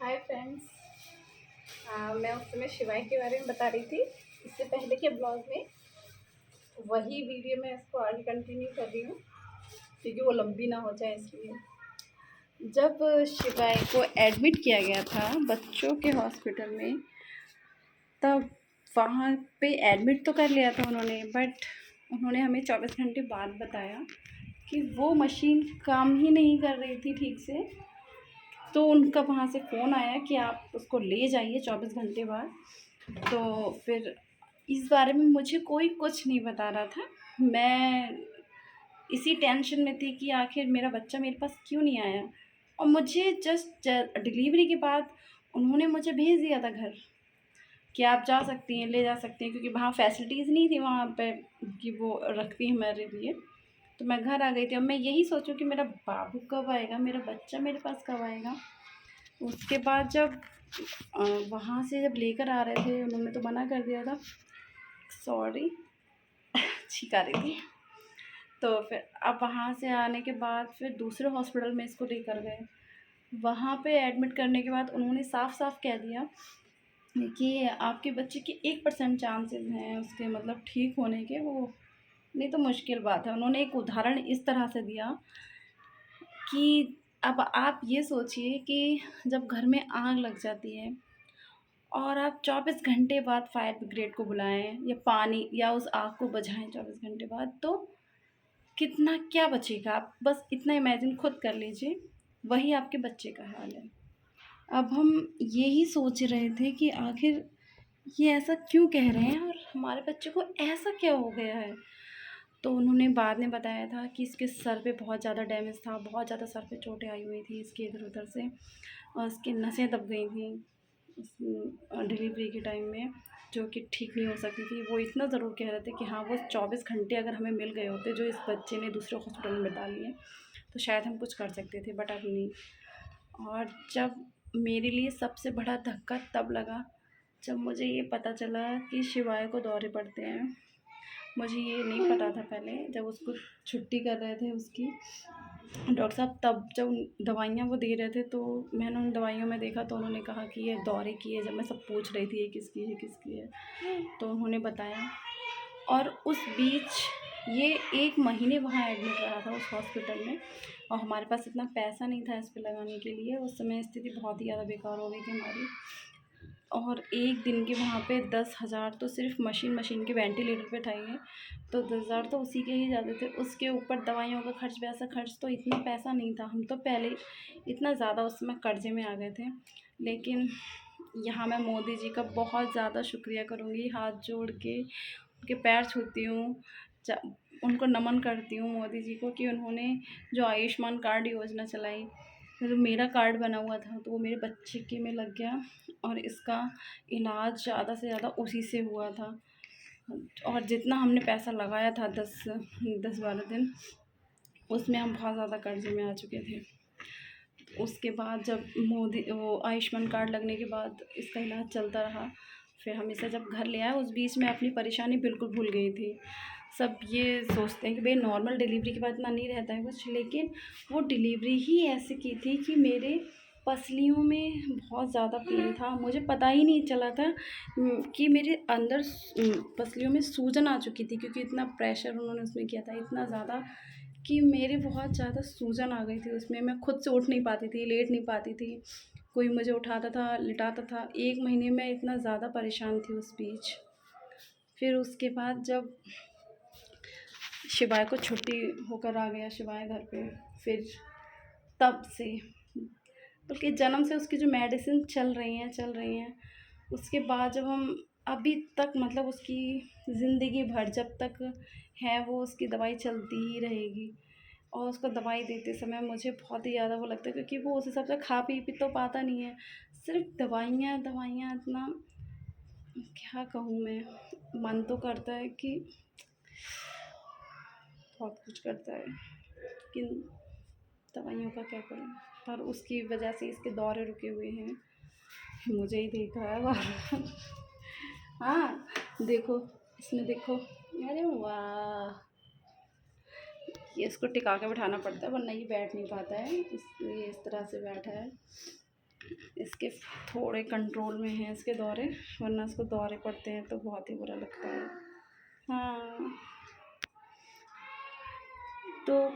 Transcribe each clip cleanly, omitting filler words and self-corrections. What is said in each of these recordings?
Hi friends. मैं उस समय शिवाय के बारे में बता रही थी इससे पहले के ब्लॉग में। वही वीडियो मैं इसको आगे कंटिन्यू कर रही हूँ क्योंकि वो लंबी ना हो जाए इसलिए। जब शिवाय को एडमिट किया गया था बच्चों के हॉस्पिटल में, तब वहाँ पे एडमिट तो कर लिया था उन्होंने, बट उन्होंने हमें 24 घंटे बाद बताया कि वो मशीन काम ही नहीं कर रही थी ठीक से। तो उनका वहाँ से फ़ोन आया कि आप उसको ले जाइए 24 घंटे बाद। तो फिर इस बारे में मुझे कोई कुछ नहीं बता रहा था। मैं इसी टेंशन में थी कि आखिर मेरा बच्चा मेरे पास क्यों नहीं आया। और मुझे जस्ट डिलीवरी के बाद उन्होंने मुझे भेज दिया था घर कि आप जा सकती हैं, ले जा सकती हैं, क्योंकि वहाँ फैसिलिटीज़ नहीं थी वहाँ पे कि वो रखती हैं हमारे लिए। तो मैं घर आ गई थी। अब मैं यही सोचूं कि मेरा बाबू कब आएगा, मेरा बच्चा मेरे पास कब आएगा। उसके बाद जब वहाँ से जब लेकर आ रहे थे, उन्होंने तो मना कर दिया था, सॉरी छिका रही थी। तो फिर अब वहाँ से आने के बाद फिर दूसरे हॉस्पिटल में इसको लेकर गए। वहाँ पे एडमिट करने के बाद उन्होंने साफ साफ कह दिया कि आपके बच्चे के 1% चांसेस हैं उसके मतलब ठीक होने के, वो नहीं तो मुश्किल बात है। उन्होंने एक उदाहरण इस तरह से दिया कि अब आप ये सोचिए कि जब घर में आग लग जाती है और आप 24 घंटे बाद फायर ब्रिगेड को बुलाएं या पानी या उस आग को बुझाएं 24 घंटे बाद, तो कितना क्या बचेगा। आप बस इतना इमेजिन खुद कर लीजिए। वही आपके बच्चे का हाल है। अब हम यही सोच रहे थे कि आखिर ये ऐसा क्यों कह रहे हैं और हमारे बच्चे को ऐसा क्या हो गया है। तो उन्होंने बाद में बताया था कि इसके सर पे बहुत ज़्यादा डैमेज था, बहुत ज़्यादा सर पे चोटें आई हुई थी इसके इधर उधर से, और इसकी नसें दब गई थी डिलीवरी के टाइम में, जो कि ठीक नहीं हो सकती थी। वो इतना ज़रूर कह रहे थे कि हाँ, वो 24 घंटे अगर हमें मिल गए होते जो इस बच्चे ने दूसरे हॉस्पिटल में बिता लिए, तो शायद हम कुछ कर सकते थे, बट अब नहीं। और जब मेरे लिए सबसे बड़ा धक्का तब लगा जब मुझे ये पता चला कि शिवाय को दौरे पड़ते हैं। मुझे ये नहीं पता था पहले। जब उसको छुट्टी कर रहे थे उसकी डॉक्टर साहब, तब जब दवाइयाँ वो दे रहे थे, तो मैंने उन दवाइयों में देखा तो उन्होंने कहा कि ये दौरे की है। जब मैं सब पूछ रही थी ये किसकी है किसकी है, तो उन्होंने बताया। और उस बीच ये 1 महीने वहाँ एडमिट रहा था उस हॉस्पिटल में, और हमारे पास इतना पैसा नहीं था इस पे लगाने के लिए। उस समय स्थिति बहुत ही ज़्यादा बेकार हो गई थी हमारी। और एक दिन के वहाँ पे 10,000 तो सिर्फ मशीन के वेंटिलेटर पे था ये, तो 10,000 तो उसी के ही जाते थे। उसके ऊपर दवाइयों का खर्च, वैसा खर्च, तो इतना पैसा नहीं था। हम तो पहले इतना ज़्यादा उस समय कर्जे में आ गए थे। लेकिन यहाँ मैं मोदी जी का बहुत ज़्यादा शुक्रिया करूँगी, हाथ जोड़ के उनके पैर छूती हूँ, उनको नमन करती हूँ मोदी जी को, कि उन्होंने जो आयुष्मान कार्ड योजना चलाई, जो मेरा कार्ड बना हुआ था, तो वो मेरे बच्चे के में लग गया और इसका इलाज ज़्यादा से ज़्यादा उसी से हुआ था। और जितना हमने पैसा लगाया था 10-12 दिन, उसमें हम बहुत ज़्यादा कर्जे में आ चुके थे। उसके बाद जब मोदी वो आयुष्मान कार्ड लगने के बाद इसका इलाज चलता रहा। फिर हम इसे जब घर ले आए, उस बीच में अपनी परेशानी बिल्कुल भूल गई थी। सब ये सोचते हैं कि भाई नॉर्मल डिलीवरी के बाद इतना नहीं रहता है कुछ, लेकिन वो डिलीवरी ही ऐसी की थी कि मेरे पसलियों में बहुत ज़्यादा पेन था। मुझे पता ही नहीं चला था कि मेरे अंदर पसलियों में सूजन आ चुकी थी, क्योंकि इतना प्रेशर उन्होंने उसमें किया था, इतना ज़्यादा कि मेरे बहुत ज़्यादा सूजन आ गई थी उसमें। मैं खुद से उठ नहीं पाती थी, लेट नहीं पाती थी, कोई मुझे उठाता था, लिटाता था। 1 महीने में इतना ज़्यादा परेशान थी उस बीच। फिर उसके बाद जब शिवाय को छुट्टी होकर आ गया शिवाय घर पे, फिर तब से, बल्कि जन्म से उसकी जो मेडिसिन चल रही हैं, उसके बाद जब हम अभी तक मतलब उसकी ज़िंदगी भर जब तक है वो उसकी दवाई चलती ही रहेगी। और उसको दवाई देते समय मुझे बहुत ही ज़्यादा वो लगता है, क्योंकि वो उस हिसाब से खा पी तो पाता नहीं है, सिर्फ दवाइयाँ दवाइयाँ। इतना क्या कहूँ मैं, मन तो करता है कि बहुत कुछ करता है, लेकिन दवाइयों का क्या करूँ। पर उसकी वजह से इसके दौरे रुके हुए हैं। मुझे ही देखा है बार। हाँ देखो, इसमें देखो, अरे वाह, ये इसको टिका के बिठाना पड़ता है वरना ये बैठ नहीं पाता है, इसलिए इस तरह से बैठा है। इस इसके थोड़े कंट्रोल में हैं इसके दौरे, वरना इसको दौरे पड़ते हैं तो बहुत ही बुरा लगता है। हाँ, तो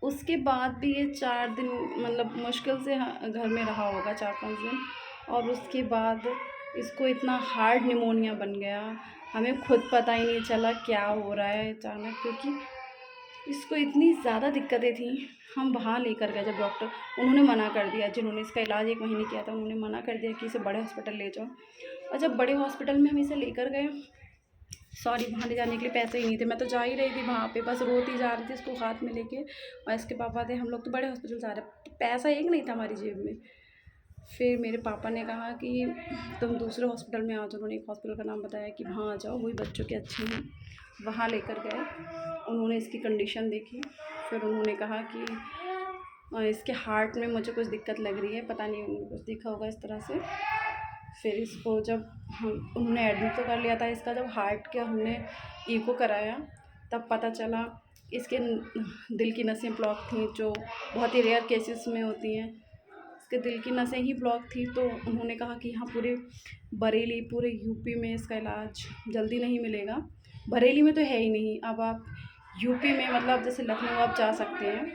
उसके बाद भी ये 4 दिन मतलब मुश्किल से घर में रहा होगा, 4-5 दिन, और उसके बाद इसको इतना हार्ड निमोनिया बन गया, हमें खुद पता ही नहीं चला क्या हो रहा है अचानक, क्योंकि इसको इतनी ज़्यादा दिक्कतें थी। हम वहाँ लेकर गए जब डॉक्टर, उन्होंने मना कर दिया, जिन्होंने इसका इलाज 1 महीने किया था उन्होंने मना कर दिया कि इसे बड़े हॉस्पिटल ले जाओ। और जब बड़े हॉस्पिटल में हम इसे लेकर गए, सॉरी वहाँ ले जाने के लिए पैसे ही नहीं थे, मैं तो जा ही रही थी वहाँ पे, बस रोती जा रही थी इसको हाथ में लेके, और इसके पापा थे, हम लोग तो बड़े हॉस्पिटल जा रहे, पैसा एक नहीं था हमारी जेब में। फिर मेरे पापा ने कहा कि तुम दूसरे हॉस्पिटल में आ जाओ, उन्होंने एक हॉस्पिटल का नाम बताया कि वहाँ आ जाओ, वही बच्चों के अच्छे हैं। वहाँ लेकर गए, उन्होंने इसकी कंडीशन देखी, फिर उन्होंने कहा कि इसके हार्ट में मुझे कुछ दिक्कत लग रही है, पता नहीं उन्होंने कुछ देखा होगा इस तरह से। फिर इसको जब उन्होंने एडमिट तो कर लिया था, इसका जब हार्ट के हमने ईको कराया तब पता चला इसके दिल की नसें ब्लॉक थी, जो बहुत ही रेयर केसेस में होती हैं। इसके दिल की नसें ही ब्लॉक थी, तो उन्होंने कहा कि यहाँ पूरे बरेली, पूरे यूपी में इसका इलाज जल्दी नहीं मिलेगा। बरेली में तो है ही नहीं, अब आप यूपी में मतलब जैसे लखनऊ आप जा सकते हैं,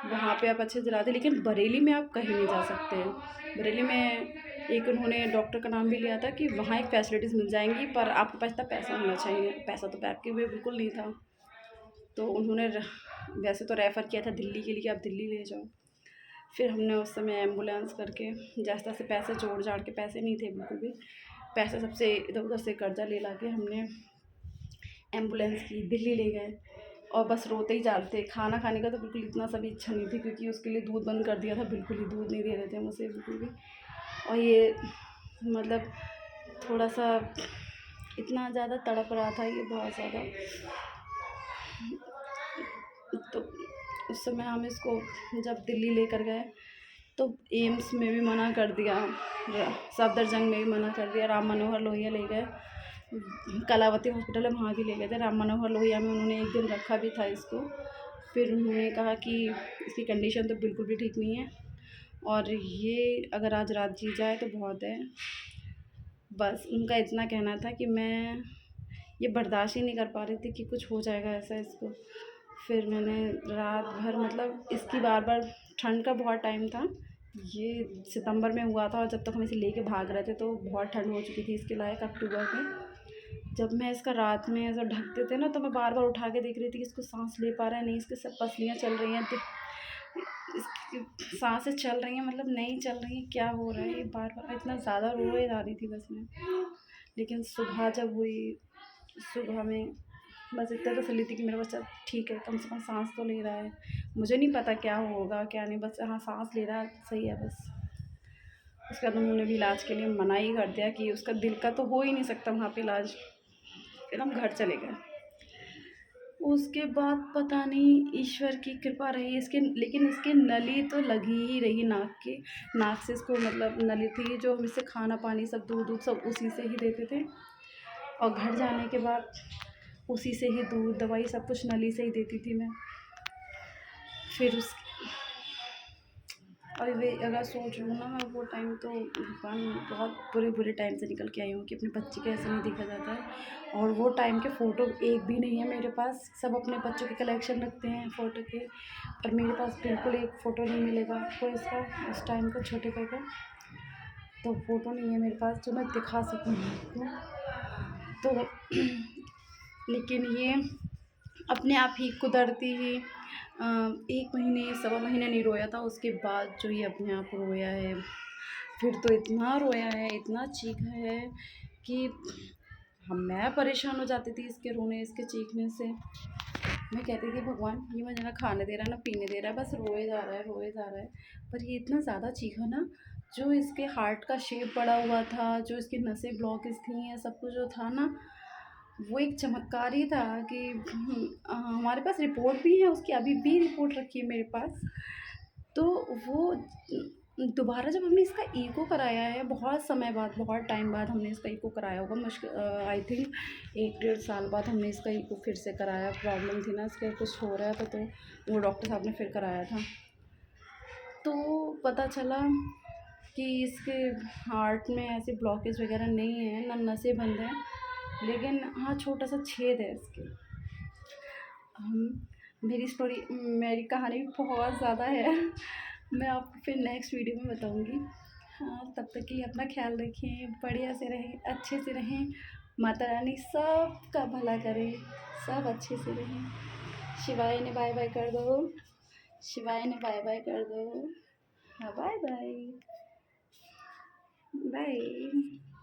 वहाँ पे आप अच्छे से इलाज है, लेकिन बरेली में आप कहीं नहीं जा सकते हैं। बरेली में एक उन्होंने डॉक्टर का नाम भी लिया था कि वहाँ एक फैसिलिटीज़ मिल जाएंगी, पर आपके पास इतना पैसा होना चाहिए। पैसा तो आपके भी बिल्कुल नहीं था, तो उन्होंने वैसे तो रेफ़र किया था दिल्ली के लिए कि आप दिल्ली ले जाओ। फिर हमने उस समय एम्बुलेंस करके जैसे तैसे पैसे जोड़ जाड़ के, पैसे नहीं थे बिल्कुल भी, पैसे सबसे इधर उधर से कर्जा ले ला के हमने एम्बुलेंस की, दिल्ली ले गए, और बस रोते ही जा रहे थे। खाना खाने का तो बिल्कुल इतना सा भी इच्छा नहीं थी, क्योंकि उसके लिए दूध बंद कर दिया था, बिल्कुल ही दूध नहीं दे रहे थे हम उसे बिल्कुल भी। और ये मतलब थोड़ा सा इतना ज़्यादा तड़प रहा था ये, बहुत ज़्यादा। तो उस समय हम इसको जब दिल्ली लेकर गए तो एम्स में भी मना कर दिया, सफदरजंग में भी मना कर दिया, राम मनोहर लोहिया ले गए, कलावती हॉस्पिटल है वहाँ भी ले गए थे। राम मनोहर लोहिया में उन्होंने 1 दिन रखा भी था इसको। फिर उन्होंने कहा कि इसकी कंडीशन तो बिल्कुल भी ठीक नहीं है, और ये अगर आज रात जी जाए तो बहुत है। बस उनका इतना कहना था कि मैं ये बर्दाश्त ही नहीं कर पा रही थी कि कुछ हो जाएगा ऐसा इसको। फिर मैंने रात भर, मतलब इसकी बार बार, ठंड का बहुत टाइम था, ये सितंबर में हुआ था, और जब तक हम इसे लेके भाग रहे थे तो बहुत ठंड हो चुकी थी इसके लायक अक्टूबर में। जब मैं इसका रात में ऐसा ढकते थे ना, तो मैं बार बार उठा के देख रही थी कि इसको सांस ले पा रहा है नहीं, इसके सब पसलियाँ चल रही हैं, इसकी सांसें चल रही हैं मतलब नहीं चल रही हैं, क्या हो रहा है, ये बार बार इतना ज़्यादा रोए जा रही थी बस मैं। लेकिन सुबह जब हुई, सुबह में बस इतना तसल्ली थी कि मेरा बच्चा ठीक है, कम से कम सांस तो ले रहा है। मुझे नहीं पता क्या होगा क्या नहीं, बस हाँ सांस ले रहा है, सही है बस। उसके बाद उन्होंने भी इलाज के लिए मना ही कर दिया कि उसका दिल का तो हो ही नहीं सकता वहाँ पे इलाज। फिर हम घर चले गए। उसके बाद पता नहीं ईश्वर की कृपा रही इसके, लेकिन इसके नली तो लगी ही रही नाक की, नाक से इसको मतलब नली थी, जो हम इससे खाना पानी सब दूध सब उसी से ही देते थे, और घर जाने के बाद उसी से ही दूध दवाई सब कुछ नली से ही देती थी मैं। फिर उस और वे अगर सोच लूँ ना मैं, वो टाइम तो भगवान बहुत बुरे बुरे टाइम से निकल के आई हूँ कि अपने बच्चे के ऐसे नहीं देखा जाता है। और वो टाइम के फ़ोटो एक भी नहीं है मेरे पास, सब अपने बच्चों के कलेक्शन रखते हैं फ़ोटो के, पर मेरे पास बिल्कुल एक फ़ोटो नहीं मिलेगा आपको इसका, उस टाइम का छोटे पे का तो फ़ोटो नहीं है मेरे पास जो मैं दिखा सकूँ आपको। तो लेकिन ये अपने आप ही कुदरती ही 1 महीने सवा महीने नहीं रोया था, उसके बाद जो ये अपने आप रोया है। फिर तो इतना रोया है, इतना चीखा है कि मैं परेशान हो जाती थी इसके रोने, इसके चीखने से। मैं कहती थी भगवान ये मुझे ना खाने दे रहा है ना पीने दे रहा है, बस रोए जा रहा है रोए जा रहा है। पर ये इतना ज़्यादा चीखा ना, जो इसके हार्ट का शेप बढ़ा हुआ था, जो इसकी नसें ब्लॉकेज थी, या सब कुछ जो था ना, वो एक चमत्कार ही था कि हमारे पास रिपोर्ट भी है उसकी, अभी भी रिपोर्ट रखी है मेरे पास। तो वो दोबारा जब हमने इसका ईको कराया है, बहुत समय बाद, बहुत टाइम बाद हमने इसका ईको कराया होगा, मुश्किल आई थिंक 1-1.5 साल बाद हमने इसका ईको फिर से कराया। प्रॉब्लम थी ना इसके, कुछ हो रहा था, तो वो डॉक्टर साहब ने फिर कराया था। तो पता चला कि इसके हार्ट में ऐसे ब्लॉकेज वगैरह नहीं है, ना नसें बंद हैं, लेकिन हाँ छोटा सा छेद है इसके। मेरी कहानी भी बहुत ज़्यादा है, मैं आपको फिर नेक्स्ट वीडियो में बताऊंगी। हाँ, तब तक के लिए अपना ख्याल रखें, बढ़िया से रहें, अच्छे से रहें। माता रानी सबका भला करे, सब अच्छे से रहें। शिवाय ने बाय बाय कर दो, शिवाय ने बाय बाय कर दो। हाँ, बाय बाय बाय।